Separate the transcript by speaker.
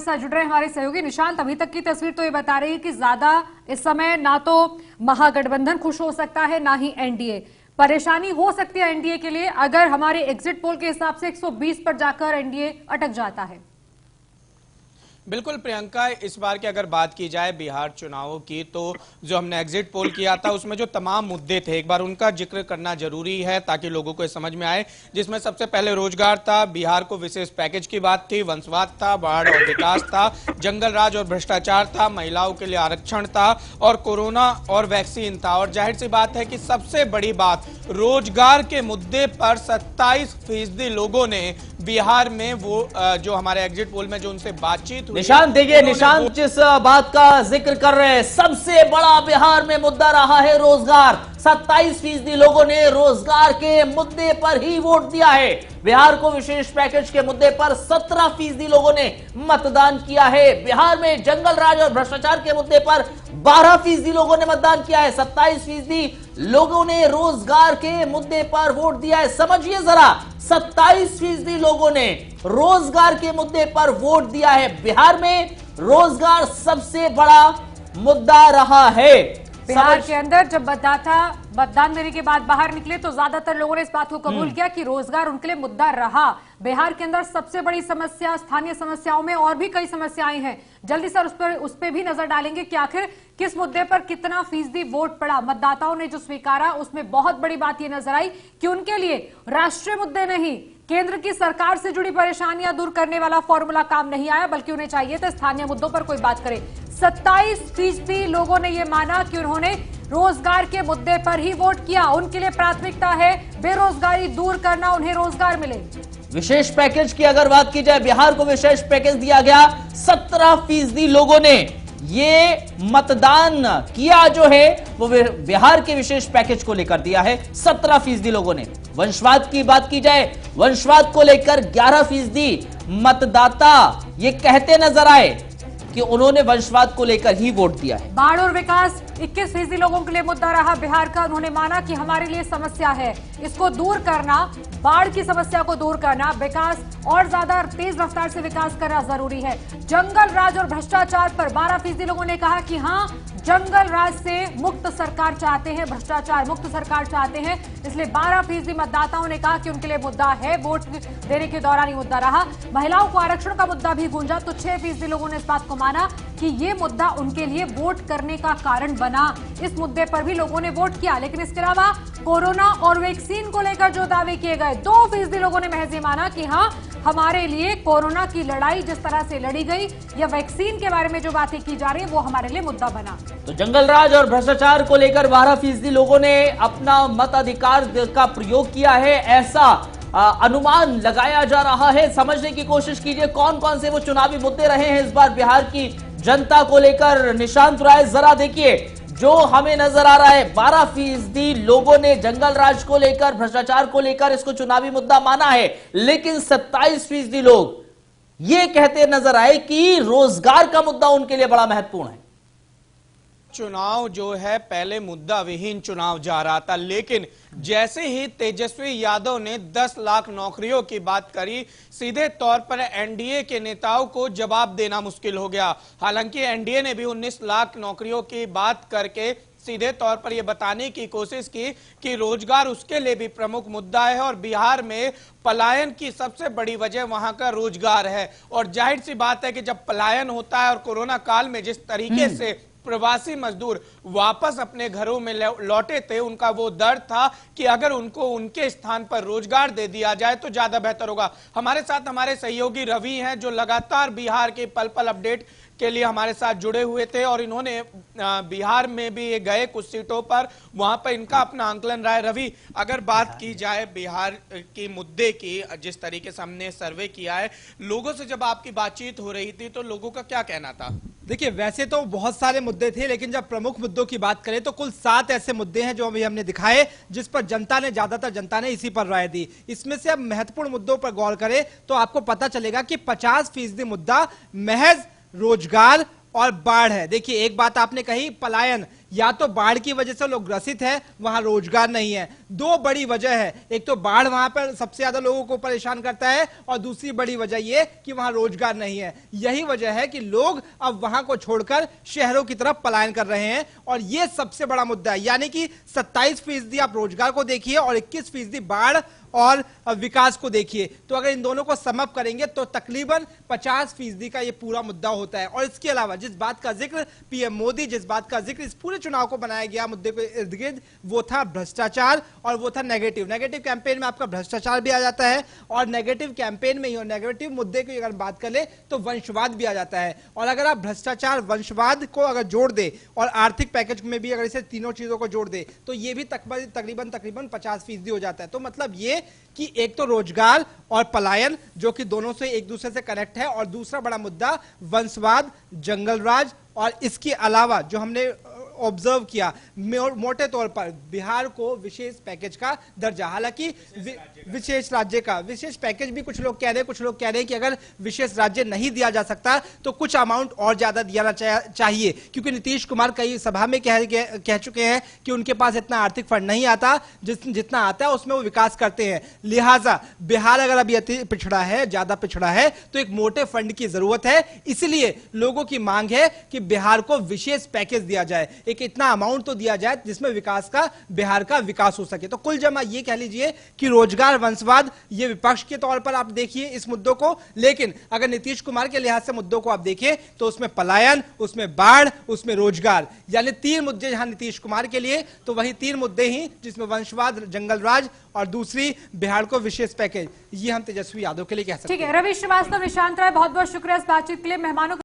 Speaker 1: साथ जुड़ रहे हमारे सहयोगी निशांत। अभी तक की तस्वीर तो ये बता रही है कि ज्यादा इस समय ना तो महागठबंधन खुश हो सकता है ना ही एनडीए। परेशानी हो सकती है एनडीए के लिए अगर हमारे एग्जिट पोल के हिसाब से 120 पर जाकर एनडीए अटक जाता है।
Speaker 2: बिल्कुल प्रियंका, इस बार की अगर बात की जाए बिहार चुनावों की तो जो हमने एग्जिट पोल किया था उसमें जो तमाम मुद्दे थे एक बार उनका जिक्र करना जरूरी है ताकि लोगों को समझ में आए। जिसमें सबसे पहले रोजगार था, बिहार को विशेष पैकेज की बात थी, वंशवाद था, बाढ़ और विकास था, जंगल राज और भ्रष्टाचार था, महिलाओं के लिए आरक्षण था और कोरोना और वैक्सीन था। और जाहिर सी बात है कि सबसे बड़ी बात रोजगार के मुद्दे पर 27% लोगों ने बिहार में वो जो हमारे एग्जिट पोल में जो उनसे बातचीत हुई।
Speaker 3: निशांत देखिए, निशांत जिस बात का जिक्र कर रहे हैं, सबसे बड़ा बिहार में मुद्दा रहा है रोजगार। 27% लोगों ने रोजगार के मुद्दे पर ही वोट दिया है। बिहार को विशेष पैकेज के मुद्दे पर 17% लोगों ने मतदान किया है। बिहार में जंगल राज और भ्रष्टाचार के मुद्दे पर 12% लोगों ने मतदान किया है। 27% लोगों ने रोजगार के मुद्दे पर वोट दिया है। समझिए जरा, 27% लोगों ने रोजगार के मुद्दे पर वोट दिया है। बिहार में रोजगार सबसे बड़ा मुद्दा रहा है।
Speaker 1: बिहार के अंदर जब मतदान देने के बाद बाहर निकले तो ज्यादातर लोगों ने इस बात को कबूल किया कि रोजगार उनके लिए मुद्दा रहा। बिहार के अंदर सबसे बड़ी समस्या, स्थानीय समस्याओं में और भी कई समस्याएं हैं। जल्दी से उस पर भी नजर डालेंगे कि आखिर किस मुद्दे पर कितना फीसदी वोट पड़ा। मतदाताओं ने जो स्वीकारा उसमें बहुत बड़ी बात यह नजर आई कि उनके लिए राष्ट्रीय मुद्दे नहीं, केंद्र की सरकार से जुड़ी परेशानियां दूर करने वाला फॉर्मूला काम नहीं आया, बल्कि उन्हें चाहिए था स्थानीय मुद्दों पर कोई बात करे। 27% लोगों ने यह माना कि उन्होंने रोजगार के मुद्दे पर ही वोट किया। उनके लिए प्राथमिकता है बेरोजगारी दूर करना, उन्हें रोजगार मिले।
Speaker 3: विशेष पैकेज की अगर बात की जाए, बिहार को विशेष पैकेज दिया गया। 17% लोगों ने ये मतदान किया जो है वो बिहार के विशेष पैकेज को लेकर दिया है। 17% लोगों ने। वंशवाद की बात की जाए, वंशवाद को लेकर 11% मतदाता ये कहते नजर आए कि उन्होंने वंशवाद को लेकर ही वोट दिया है।
Speaker 1: बाढ़ और विकास 21% लोगों के लिए मुद्दा रहा बिहार का। उन्होंने माना कि हमारे लिए समस्या है, इसको दूर करना, बाढ़ की समस्या को दूर करना, विकास और ज्यादा तेज रफ्तार से विकास करना जरूरी है। जंगल राज और भ्रष्टाचार पर 12% लोगों ने कहा कि हाँ, जंगल राज से मुक्त सरकार चाहते हैं, भ्रष्टाचार मुक्त सरकार चाहते हैं। इसलिए 12% मतदाताओं ने कहा कि उनके लिए मुद्दा है, वोट देने के दौरान ही मुद्दा रहा। महिलाओं को आरक्षण का मुद्दा भी गूंजा तो 6% लोगों ने इस बात को माना कि ये मुद्दा उनके लिए वोट करने का कारण बना। इस मुद्दे पर भी लोगों ने वोट किया। लेकिन इसके अलावा कोरोना और वैक्सीन को लेकर जो दावे किए गए, 2% लोगों ने महज ये माना कि हाँ, हमारे लिए कोरोना की लड़ाई जिस तरह से लड़ी गई या वैक्सीन के बारे में जो बातें की जा रही है वो हमारे लिए मुद्दा बना।
Speaker 3: तो जंगल राज और भ्रष्टाचार को लेकर 12% लोगों ने अपना मताधिकार का प्रयोग किया है, ऐसा अनुमान लगाया जा रहा है। समझने की कोशिश कीजिए कौन कौन से वो चुनावी मुद्दे रहे हैं इस बार बिहार की जनता को लेकर। निशांत राय, जरा देखिए, जो हमें नजर आ रहा है 12% लोगों ने जंगल राज को लेकर, भ्रष्टाचार को लेकर इसको चुनावी मुद्दा माना है। लेकिन 27% लोग ये कहते नजर आए कि रोजगार का मुद्दा उनके लिए बड़ा महत्वपूर्ण है।
Speaker 2: चुनाव जो है पहले मुद्दा विहीन चुनाव जा रहा था, लेकिन जैसे ही तेजस्वी यादव ने 10 लाख नौकरियों की बात करी, सीधे तौर पर एनडीए के नेताओं को जवाब देना मुश्किल हो गया। हालांकि एनडीए ने भी 19 लाख नौकरियों की बात करके सीधे तौर पर यह बताने की कोशिश की कि रोजगार उसके लिए भी प्रमुख मुद्दा है और बिहार में पलायन की सबसे बड़ी वजह वहां का रोजगार है। और जाहिर सी बात है कि जब पलायन होता है और कोरोना काल में जिस तरीके से प्रवासी मजदूर वापस अपने घरों में लौटे थे, उनका वो दर्द था कि अगर उनको उनके स्थान पर रोजगार दे दिया जाए तो ज्यादा बेहतर होगा। हमारे साथ हमारे सहयोगी रवि हैं जो लगातार बिहार के पल पल अपडेट के लिए हमारे साथ जुड़े हुए थे और इन्होंने बिहार में भी गए कुछ सीटों पर, वहां पर इनका अपना आंकलन रहा है। रवि, अगर बात की जाए बिहार के मुद्दे की, जिस तरीके से हमने सर्वे किया है, लोगों से जब आपकी बातचीत हो रही थी तो लोगों का क्या कहना था?
Speaker 4: देखिए, वैसे तो बहुत सारे मुद्दे थे, लेकिन जब प्रमुख मुद्दों की बात करें तो कुल 7 ऐसे मुद्दे हैं जो अभी हमने दिखाए जिस पर ज्यादातर जनता ने इसी पर राय दी। इसमें से अब महत्वपूर्ण मुद्दों पर गौर करें तो आपको पता चलेगा कि 50% मुद्दा महज रोजगार और बाढ़ है। देखिए, एक बात आपने कही पलायन, या तो बाढ़ की वजह से लोग ग्रसित है, वहां रोजगार नहीं है। दो बड़ी वजह है, एक तो बाढ़ वहां पर सबसे ज्यादा लोगों को परेशान करता है और दूसरी बड़ी वजह यह कि वहां रोजगार नहीं है। यही वजह है कि लोग अब वहां को छोड़कर शहरों की तरफ पलायन कर रहे हैं और यह सबसे बड़ा मुद्दा है। यानी कि 27% आप रोजगार को देखिए और 21% बाढ़ और विकास को देखिए, तो अगर इन दोनों को सम अप करेंगे तो तकरीबन 50% का ये पूरा मुद्दा होता है। और इसके अलावा जिस बात का जिक्र पीएम मोदी, जिस बात का जिक्र इस पूरे चुनाव को बनाया गया मुद्दे के इर्द गिर्द, वो था भ्रष्टाचार और वो था नेगेटिव कैंपेन में आपका भ्रष्टाचार भी आ जाता है और नेगेटिव कैंपेन में ही और नेगेटिव मुद्दे की अगर बात कर ले तो वंशवाद भी आ जाता है। और अगर आप भ्रष्टाचार वंशवाद को अगर जोड़ दे और आर्थिक पैकेज में भी अगर इसे तीनों चीजों को जोड़ दे तो ये भी तकरीबन 50% हो जाता है। तो मतलब ये कि एक तो रोजगार और पलायन जो कि दोनों से एक दूसरे से कनेक्ट है और दूसरा बड़ा मुद्दा वंशवाद, जंगल राज और इसके अलावा जो हमने ऑब्जर्व किया मोटे तौर पर बिहार को विशेष पैकेज का दर्जा, हालांकि विशेष राज्य का विशेष पैकेज भी कुछ लोग कह रहे हैं, कुछ लोग कह रहे हैं कि अगर विशेष राज्य नहीं दिया जा सकता तो कुछ अमाउंट और ज्यादा दिया चाहिए, क्योंकि नीतीश कुमार कई सभा में कह चुके हैं कि उनके पास इतना आर्थिक फंड नहीं आता, जितना आता है उसमें वो विकास करते हैं। लिहाजा बिहार अगर अभी अति पिछड़ा है, ज्यादा पिछड़ा है, तो एक मोटे फंड की जरूरत है। इसलिए लोगों की मांग है कि बिहार को विशेष पैकेज दिया जाए, एक इतना अमाउंट तो दिया जाए जिसमें बिहार का विकास हो सके। तो कुल जमा ये कह लीजिए कि रोजगार, वंशवाद, ये विपक्ष के तौर पर आप देखिए इस मुद्दों को, लेकिन अगर नीतीश कुमार के लिहाज से मुद्दों को आप देखिए तो उसमें पलायन, उसमें बाढ़, उसमें रोजगार, यानी 3 मुद्दे जहां नीतीश कुमार के लिए तो वही 3 मुद्दे ही जिसमें वंशवाद, जंगल राज और दूसरी बिहार को विशेष पैकेज, ये हम तेजस्वी यादव के लिए कह सकते हैं।
Speaker 1: ठीक है, रवि श्रीवास्तव, निशांत राय, बहुत बहुत शुक्रिया इस बातचीत के लिए। मेहमानों